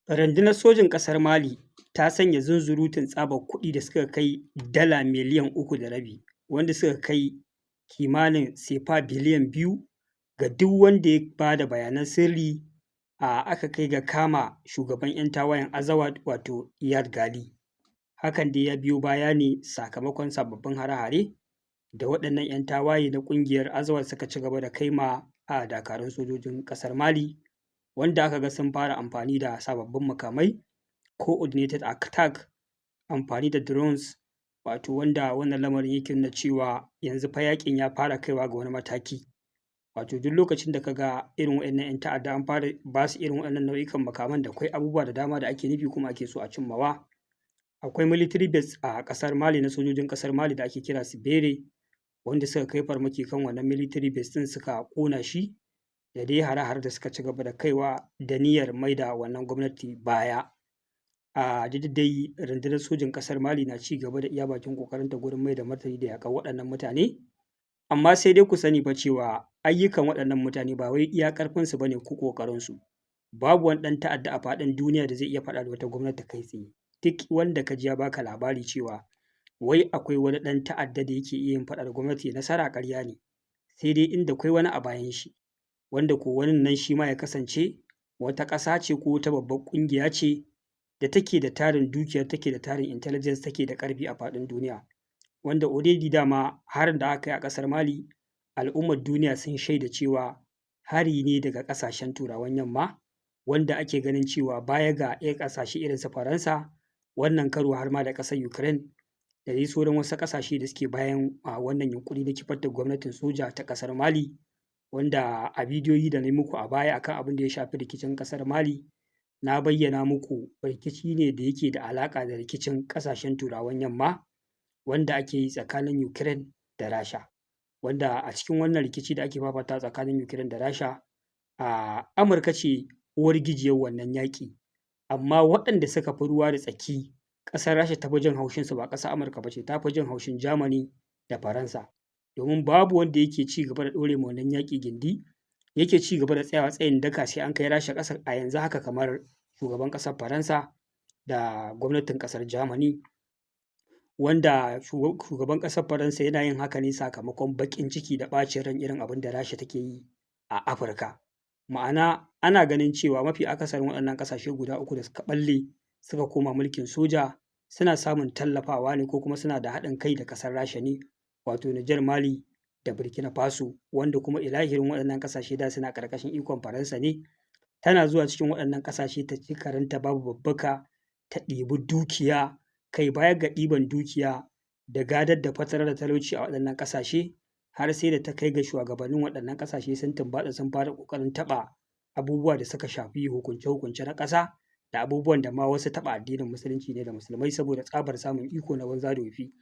Rundunar Sojin ƙasar Mali ta sanya zunzurutun tsabar kuɗi da suka kai dala miliyan 3.5, wanda suka kai kimanin sefa biliyan 2 ga duk wanda ya ba da bayanan sirri aka kai ga kama shugaban 'yan tawayen Azawad wato Iyad Ghali. Hakan dai ya biyo baya ne sakamakon sababbin hare-hare da waɗannan 'yan tawaye na ƙungiyar Azawad suka ci gaba da kai ma dakarun sojojin ƙasar Mali, wanda aka ga sun fara amfani da sababbin makamai, coordinated attack, amfani da drones, wato wanda wannan lamarin yake nuna cewa yanzu fa yaƙin ya fara kaiwa ga wani mataki. Wato duk lokacin da ka ga irin waɗannan 'yan ta'adda an fara ba su irin waɗannan nau'ikan makaman, da akwai abubuwa da dama da ake nufi kuma ake so a cimmawa. Akwai military base a ƙasar Mali na sojojin ƙasar Mali da ake kira Sibere, wanda suka kai farmaki kan wannan military base ɗin suka ƙona shi, da dai hare-hare da suka ci gaba da kaiwa da niyyar maida wannan gwamnati baya. Duk dai rundunar sojin ƙasar Mali na ci gaba da iya bakin ƙoƙarinta gurin maida martani da yaƙar waɗannan mutane, amma sai dai ku sani fa cewa ayyukan waɗannan mutane ba wai iya ƙarfinsu ba ne ko ƙoƙarinsu. Babu wani ɗan ta'adda a faɗin duniya da zai iya faɗa da wata gwamnati kai tsaye. Duk wanda ka ji ya baka labari cewa wai akwai wani ɗan ta'adda da yake iya yin faɗa da gwamnati nasara, ƙarya ne, sai dai inda akwai wani a bayan shi, wanda ko wannan nan shi ma ya kasance wata ƙasa ce ko wata babbar ƙungiya ce da take da tarin dukiya, take da tarin intelligence, take da ƙarfi a faɗin duniya, wanda already dama harin da aka kai a ƙasar Mali al'ummar duniya sun shaida cewa hari ne daga ƙasashen Turawan Yamma, wanda ake ganin cewa baya ga ƙasashe irin su Faransa, wannan karo har ma da ƙasar Ukraine da dai sauran wasu ƙasashe da suke bayan wannan yunƙuri na kifar da gwamnatin soja ta ƙasar Mali, wanda a bidiyoyi da na yi muku a baya akan abin da ya shafi rikicin ƙasar Mali, na bayyana muku rikici ne da yake da alaƙa da rikicin ƙasashen Turawan Yamma, wanda ake yi tsakanin Ukraine da Rasha, wanda a cikin wannan rikici da ake fafatawa tsakanin Ukraine da Rasha, Amurka ce uwargijiyar wannan yaƙi, amma waɗanda suka fi ruwa da tsaki, ƙasar Rasha ta fi jin haushinsu, ba ƙasar Amurka ba ce, ta fi jin haushin Germany da Faransa, domin babu wanda yake ci gaba da ɗaure ma wannan yaƙi gindi, yake ci gaba da tsayawa tsayin daka sai an kai Rasha ƙasar a yanzu haka, kamar shugaban ƙasar Faransa da gwamnatin ƙasar Germany, wanda shugaban ƙasar Faransa yana yin haka ne sakamakon baƙin ciki da ɓacin ran irin abin da Rasha take yi a Afirka. Ma'ana ana ganin cewa mafi akasarin waɗannan ƙasashe guda uku da suka ɓalle suka koma mulkin soja suna samun tallafawa ne ko kuma suna da haɗin kai da ƙasar Rasha ne, wato Nijar, Mali da Burkina Faso, wanda kuma ilahirin waɗannan ƙasashe da suna ƙarƙashin ikon Faransa ne. Tana zuwa cikin waɗannan ƙasashe ta ci karenta babu babbaka, ta ɗibi dukiya, kai baya ga ɗiban dukiya da gadar da fatara da talauci a waɗannan ƙasashe, har sai da ta kai ga shugabannin waɗannan ƙasashe sun tumbatsa sun fara ƙoƙarin taɓa abubuwa da suka shafi hukunce-hukunce na ƙasa, da abubuwan da ma wasu taɓa addinin musulunci ne da musulmai, saboda tsabar samun iko na banza da wofi,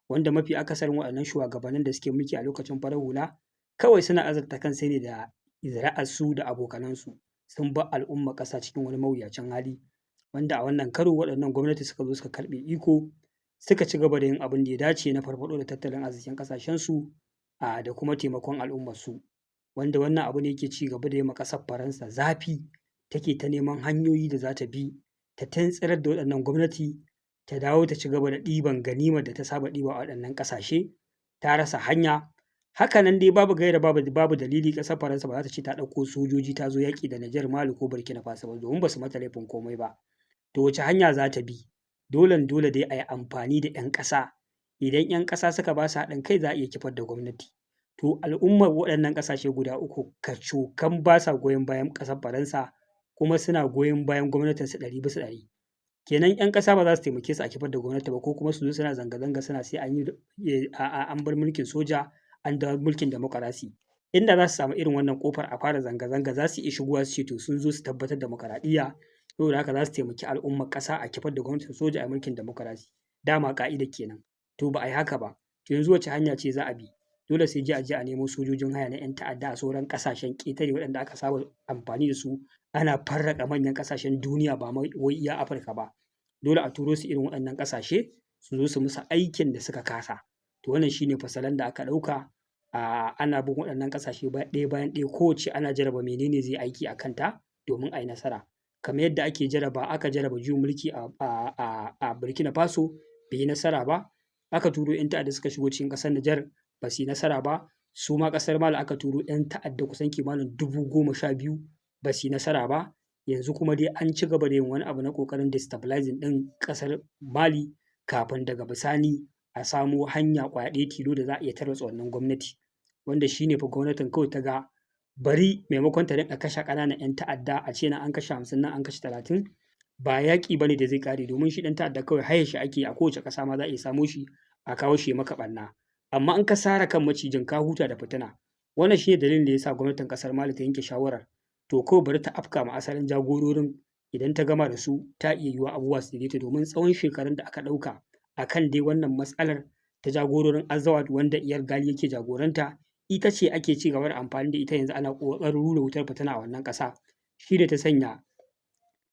wanda mafi akasarin waɗannan shugabannin da suke mulki a lokacin farar hula kawai suna azurta kansu ne da zuri'arsu da abokanansu, sun bar al'ummar ƙasa cikin wani mawuyacin hali, wanda a wannan karo waɗannan gwamnati suka zo suka karɓe iko, suka ci gaba da yin abin da ya dace na farfaɗo da tattalin arzikin ƙasashensu da kuma taimakon al'ummarsu, wanda wannan abu ne yake ci gaba da yi ma ƙasar Faransa zafi, take ta neman hanyoyi da za ta bi ta tuntsirar da waɗannan gwamnati, ta dawo ta ci gaba da ɗiban ganimar da ta saba ɗiba a waɗannan ƙasashe, ta rasa hanya. Haka nan dai babu gaira babu dalili ƙasar Faransa ba za ta ce ta ɗauko sojoji ta zo yaƙi da Nijar, Mali ko Burkina Faso ba, domin ba su mata laifin komai ba. To wace hanya za ta bi? Dole dai a yi amfani da 'yan ƙasa. Idan 'yan ƙasa suka ba su haɗin kai za a iya kifar da gwamnati. To al'ummar waɗannan ƙasashe guda uku kacokan ba sa goyon bayan ƙasar Faransa, kuma suna goyon bayan gwamnatinsu 100%. Kenan 'yan ƙasa ba za su taimake su a kifar da gwamnati ba, ko kuma su zo suna zanga-zanga suna sai an bar mulkin soja an dawo mulkin demokarasi. Inda za su samu irin wannan ƙofar a fara zanga-zanga, za su iya shigowa su ce to sun zo su tabbatar da demokaradiyya, saboda haka za su taimaki al'ummar ƙasa a kifar da gwamnatin soja a mulkin demokarasi. Dama ƙa'idar kenan. To ba a yi haka ba. To yanzu wace hanya ce za a bi? Dole sai a je a nemo sojojin haya na 'yan ta'adda a sauran ƙasashen ƙetare waɗanda aka saba amfani da su ana farraƙa manyan ƙasashen duniya, ba wai iya Afirka ba. Dole a turo su irin waɗannan ƙasashe su zo su musu aikin da suka kasa. To wannan shine fasalan da aka ɗauka, ana bin waɗannan ƙasashe ɗaya bayan ɗaya, kowace ana jarraba menene zai aiki a kanta domin a yi nasara. kamar yadda aka jaraba juyin mulki a Burkina Faso bai yi nasara ba, aka turo 'yan ta'adda suka shigo cikin ƙasar Nijar ba su yi nasara ba, su ma ƙasar Mali aka turo 'yan ta'adda kusan kimanin 12,000 ba su yi nasara ba, yanzu kuma dai an ci gaba da yin wani abu na ƙoƙarin destabilizing ɗin ƙasar Mali kafin daga bisani a samo hanya ƙwaya ɗaya tilo da za a iya tarwatsa wannan gwamnati, wanda shi ne fa gwamnatin kawai ta ga bari maimakon ta rinƙa kashe ƙananan 'yan ta'adda a ce nan an kashe 50 nan an kashe 30 ba yaƙi ba ne da zai ƙare domin shi ɗan ta'adda kawai haye shi ake a kowace ƙasa ma za a iya samo shi a kawo shi ya maka ɓarna. Amma in ka sare kan macijin ka huta da fitina. Wannan shi ne dalilin da ya sa gwamnatin ƙasar Mali ta yanke shawarar to kawai bari ta afka ma asalin jagororin idan ta gama da su ta iya yiwuwa abubuwa su daidaita domin tsawon shekarun da aka ɗauka a kan dai wannan matsalar ta jagororin Azawad wanda Iyar Gali yake jagoranta ita ce ake ci gaba da amfani da ita yanzu ana ƙoƙarin rura wutar fitina a wannan ƙasa. Shi da ta sanya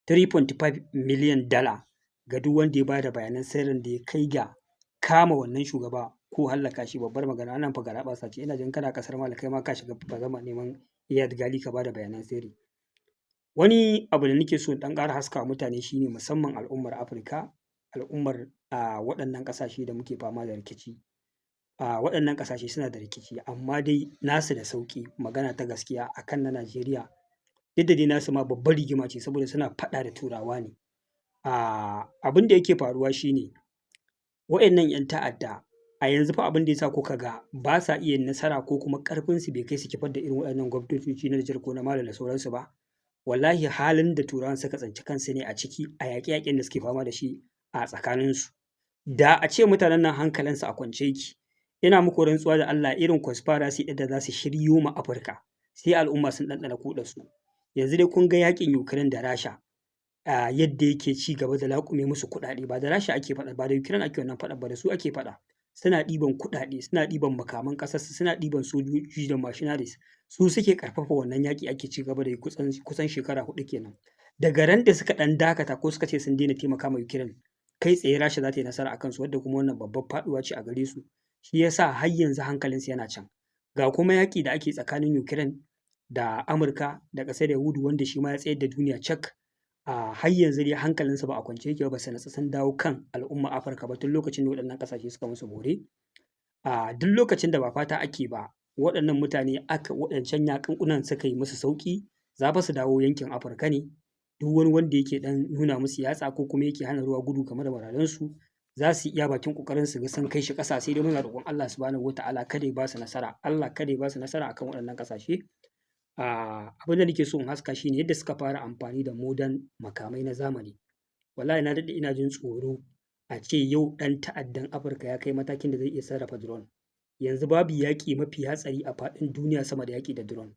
$3.5 million ga duk wanda ya ba da bayanan sirrin da ya kai ga kama wannan shugaba ko hallaka shi. Babbar magana nan fa garaɓasa ce, ina jin kana ƙasar Mali kai ma ka shiga bazama neman Iyad Gali ka ba da bayanan sirri. Wani abu da nake so in ɗan ƙara haskawa mutane shi ne musamman al'ummar Afirka, al'ummar waɗannan ƙasashe da muke fama da rikici. Waɗannan ƙasashe suna da rikici amma dai nasu da sauƙi, magana ta gaskiya a kan na Najeriya duk da dai nasu ma babbar rigima ce saboda suna faɗa da Turawa ne. Abin da yake faruwa shi ne waɗannan 'yan ta'adda a yanzu fa abin da ya sa kuka ga ba sa iya nasara ko kuma ƙarfinsu bai kai su kifar da irin waɗannan gwamnatoci na Nijar ko na Mali da sauransu ba. Wallahi halin da Turawan suka tsinci kansu ne a ciki a yaƙe-yaƙen da suke fama da shi a tsakaninsu. Da a ce mutanen nan hankalinsu a kwance yake, ina muku rantsuwa da Allah irin conspiracy ɗin da za su shiryo ma Afirka sai al'umma sun ɗanɗana kuɗarsu. Yanzu dai kun ga yaƙin Ukraine da Rasha yadda yake ci gaba da laƙume musu kuɗaɗe, ba da Rasha ake faɗa ba da Ukraine ake wannan faɗa ba da su ake faɗa. Suna ɗiban kuɗaɗe, suna ɗiban makaman ƙasarsu, suna ɗiban sojoji da machineries, su suke ƙarfafa wannan yaƙi ake ci gaba da yi kusan shekara 4 kenan. Daga ran da suka ɗan dakata ko suka ce sun daina taimaka ma Ukraine, kai tsaye Rasha za ta yi nasara a kansu wadda kuma wannan babbar faɗuwa ce a gare su. Shi ya sa har yanzu hankalinsu yana can. Ga kuma yaƙi da ake tsakanin Ukraine da Amurka da ƙasar Yahudu wanda shi ma ya tsayar da duniya cak. Har yanzu dai hankalinsu ba a kwance yake ba su natsu sun dawo kan al'ummar Afirka ba tun lokacin da waɗannan ƙasashe suka musu bore. Duk lokacin da ba fata ake ba waɗannan mutane waɗancan yaƙunƙunan suka yi musu sauƙi za fa su dawo yankin Afirka ne. Duk wani wanda yake ɗan nuna musu yatsa ko kuma yake hana ruwa gudu game da muradansu za su iya bakin ƙoƙarin su ga sun kai shi ƙasa sai dai muna roƙon Allah subhanahu wata'ala kada ya ba su nasara. Allah kada ya ba su nasara akan waɗannan ƙasashe. Abin da nake so in haska shi ne yadda suka fara amfani da modern makamai na zamani. Wallahi na daɗe ina jin tsoro a ce yau ɗan ta'addan Afirka ya kai matakin da zai iya sarrafa drone. Yanzu babu yaƙi mafi hatsari a faɗin duniya sama da yaƙi da drone.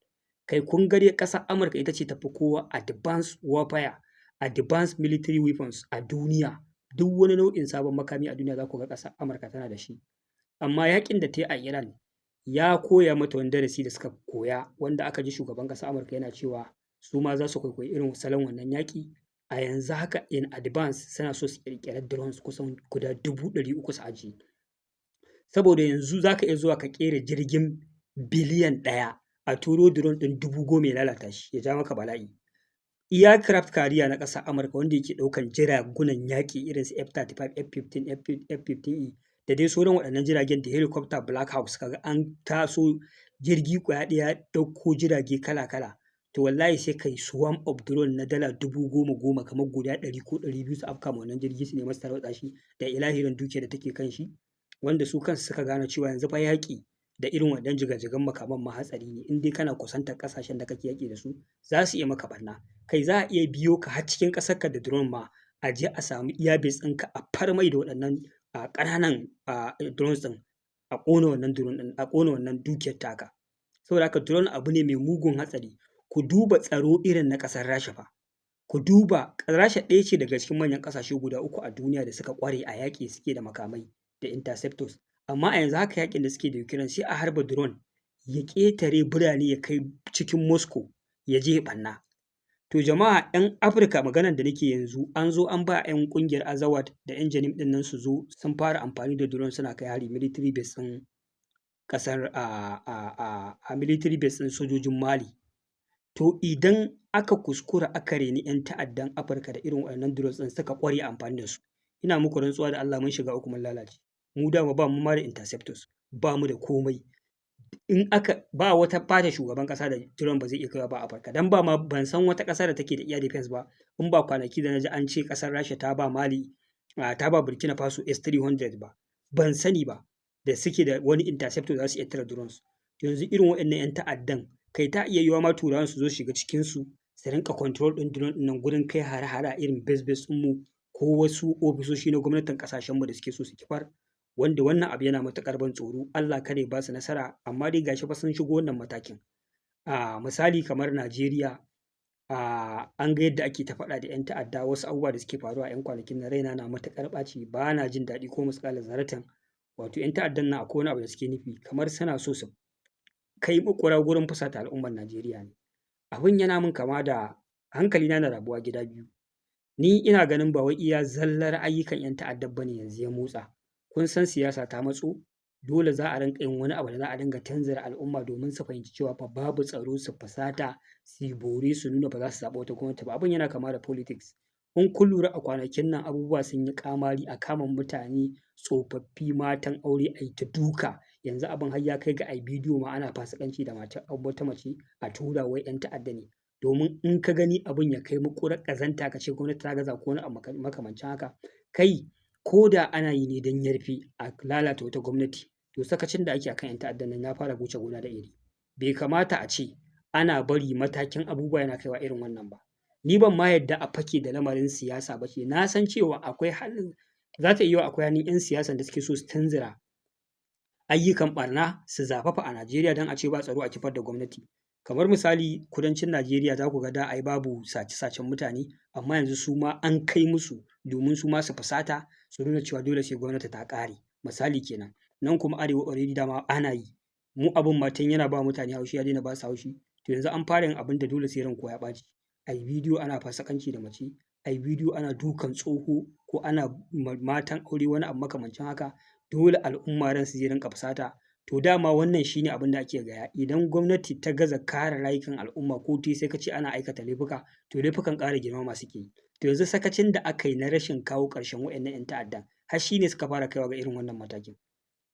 Kai kun ga dai ƙasar Amurka ita ce tafi kowa advanced warfare, advanced military weapons a duniya. Duk wani nau'in sabon makami a duniya za ku ga ƙasar Amurka tana da shi. Amma yaƙin da ta yi a Iran ya koya mata wani darasi da suka koya wanda aka ji shugaban ƙasar Amurka yana cewa su ma za su kwaikwayi irin salon wannan yaƙi. A yanzu haka in advance suna so su ƙirƙiri drones kusan guda 300,000 su ajiye. Saboda yanzu za ka iya zuwa ka ƙera jirgin biliyan 1 a turo drone ɗin 10,000 ya lalata shi ya ja maka bala'i. Aircraft carrier na ƙasar Amurka wanda yake ɗaukan jiragunan yaƙi irin su F-35, F-15, F-15E da dai sauran waɗannan jiragen da helicopter Black Hawks kaga an taso jirgi ƙwaya ɗaya ɗauko jirage kala-kala. To wallahi sai kai swarm of drone na dala 10,000 kamar guda 100 ko 200 su afka ma wannan jirgi su nemi su tarwatsa shi da ilahirin dukiyar da take kan shi. Wanda su kansu suka gane cewa yanzu fa yaƙi da irin waɗannan jigajigan makaman ma hatsari ne in dai kana kusantar ƙasashen da kake yaƙi da su za su iya maka ɓarna. Kai za a iya biyo ka har cikin ƙasarka da drone ma a je a samu airbase ɗinka a farmai da waɗannan ƙananan drones ɗin a ƙona wannan drone ɗin a ƙona wannan dukiyar taka. Saboda haka drone abu ne mai mugun hatsari. Ku duba tsaro irin na ƙasar Rasha fa. Ku duba Rasha ɗaya ce daga cikin manyan ƙasashe guda 3 a duniya da suka ƙware a yaƙi suke da makamai da interceptors. Amma a yanzu haka yaƙin da suke da Ukraine sai a harba drone ya ƙetare birane ya kai cikin Moscow ya je ya ɓanna. To jama'a 'yan Afirka maganar da nake yanzu an zo an ba 'yan ƙungiyar Azawad da 'yan Janim ɗin nan su zo sun fara amfani da drone suna kai hari military base ɗin ƙasar military base ɗin sojojin Mali. To idan aka kuskura aka reni 'yan ta'addan Afirka da irin waɗannan drones ɗin suka ƙware amfani da su, ina muku rantsuwa da Allah mun shiga uku mun lalace. Mu dama ba mu ma da interceptors, ba mu da komai. In aka ba wata fada shugaban ƙasa da drone ba zai iya kaiwa ba a Afirka, dan ban san wata ƙasa da take da iya defense ba, in ba kwanaki da na ji an ce ƙasar Rasha ta ba Mali, ta ba Burkina Faso S-300 ba, ban sani ba da suke da wani interceptor za su iya tare drones. Yanzu irin waɗannan 'yan ta'addan kai ta iya yiwa ma Turawan su zo su shiga cikinsu su rinƙa control ɗin drone ɗin nan gurin kai hare-hare a irin base ɗinmu ko wasu ofisoshi na gwamnatin ƙasashenmu da suke so su kifar, wanda wannan abu yana matuƙar ban tsoro. Allah kada ya ba su nasara, amma dai gashi fa sun shigo wannan matakin. Misali kamar Najeriya, an ga yadda ake ta faɗa da 'yan ta'adda, wasu abubuwa da suke faruwa a 'yan kwanakin nan, raina na matuƙar ɓaci, ba na jin daɗi ko misƙalar zarratan. Wato 'yan ta'addan nan akwai wani abu da suke nufi, kamar suna so su kai maƙura gurin fusata al'ummar Najeriya ne. Abin yana min kama da hankalina na rabuwa gida biyu. Ni ina ganin ba wai iya zallar ayyukan 'yan ta'addan ba ne yanzu ya motsa. Kun san siyasa ta matso, dole za a rinƙa yin wani abu da za a dinga tunzura al'umma domin su fahimci cewa fa babu tsaro, su fusata, su yi bore, su nuna ba za su zaɓi wata gwamnati ba. Abin yana kama da politics. In kun lura a kwanakin nan abubuwa sun yi ƙamari, a kama mutane, tsofaffi, matan aure a yi ta duka. Yanzu abin har ya kai ga ai bidiyo ma ana fasikanci da matar wata mace a tura wai 'yan ta'adda ne. Domin in ka gani abin ya kai maƙurar ƙazanta ka ce gwamnati ta gaza ko wani abu makamancin haka, kai ko da ana yi ne don yarfe a lalata wata gwamnati, to sakacin da ake a kan 'yan ta'addan nan ya fara wuce gona da iri. Bai kamata a ce ana bari matakin abubuwa yana kaiwa irin wannan ba. Ni ban ma yadda a fake da lamarin siyasa ba ce, na san cewa akwai halin, za ta iya yiwuwa akwai hannun 'yan siyasan da suke so su tunzura ayyukan ɓarna su zafafa a Najeriya don a ce ba tsaro a kifar da gwamnati. Kamar misali kudancin Najeriya za ku ga da ai babu sace-sacen mutane, amma yanzu su ma an kai musu domin su ma su fusata, su nuna cewa dole sai gwamnati ta ƙare. Misali kenan. Nan kuma arewa already dama ana yi. Mu abin ma tun yana ba mutane haushi ya daina ba su haushi. To yanzu an fara yin abin da dole sai ranku ya ɓaci. A yi bidiyo ana fasikanci da mace, a yi bidiyo ana dukan tsoho ko ana matan aure wani abu makamancin haka, dole al'umma ransu zai rinƙa fusata. To dama wannan shi ne abin da ake gaya, idan gwamnati ta gaza kare rayukan al'umma ko ta yi sakaci ana aikata laifuka, to laifukan ƙara girmama suke yi. To yanzu sakacin da aka yi na rashin kawo ƙarshen waɗannan 'yan ta'addan, har shi ne suka fara kaiwa ga irin wannan matakin.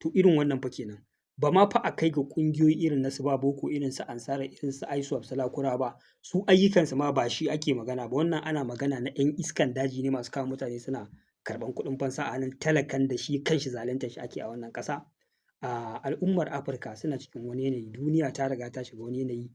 To irin wannan fa kenan. Ba ma fa a kai ga ƙungiyoyi irin na su ba boko, irin su Ansara, irin su ISWAP, su Lakurawa ba, su ayyukansu ma ba shi ake magana ba. Wannan ana magana na 'yan iskan daji ne masu kama mutane suna karɓan kuɗin fansa a hannun talakan da shi kanshi zaluntar shi ake a wannan ƙasa. Al'ummar Afirka suna cikin wani yanayi, duniya ta riga ta shiga wani yanayi.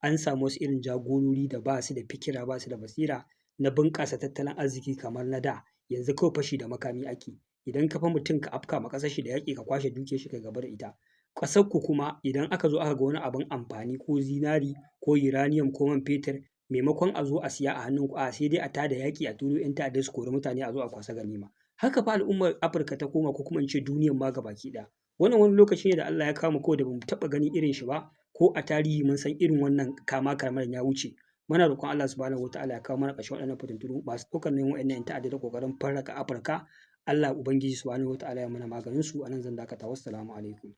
An samu wasu irin jagorori da ba su da fikira, ba su da basira na bunƙasa tattalin arziki kamar na da. Yanzu kawai fashi da makami ake. Idan ka fa mutum ka afka ma ƙasar shi da yaƙi ka kwashe dukiyar shi kai gaba da ita. Ƙasarku kuma idan aka zo aka ga wani abin amfani ko zinari ko uranium ko man fetur, maimakon a zo a siya a hannunku, sai dai a tada yaƙi a turo 'yan ta'adda su kori mutane a zo a kwasa ganima. Haka fa al'ummar Afirka ta koma, ko kuma in ce duniyar ma gabaki ɗaya. Wannan wani lokaci ne da Allah ya kawo mu kawai da bamu taɓa ganin irin shi ba, ko a tarihi mun san irin wannan kama karyan ya wuce. Muna roƙon Allah subhanahu wataala ya kawo mana ƙarshen waɗannan fitintunu masu ɗaukar nauyin waɗannan 'yan ta'adda da ƙoƙarin farraka Afirka. Allah Ubangiji subhanahu wataala ya mana maganin su. A nan zan dakata. Wassalamu alaikum.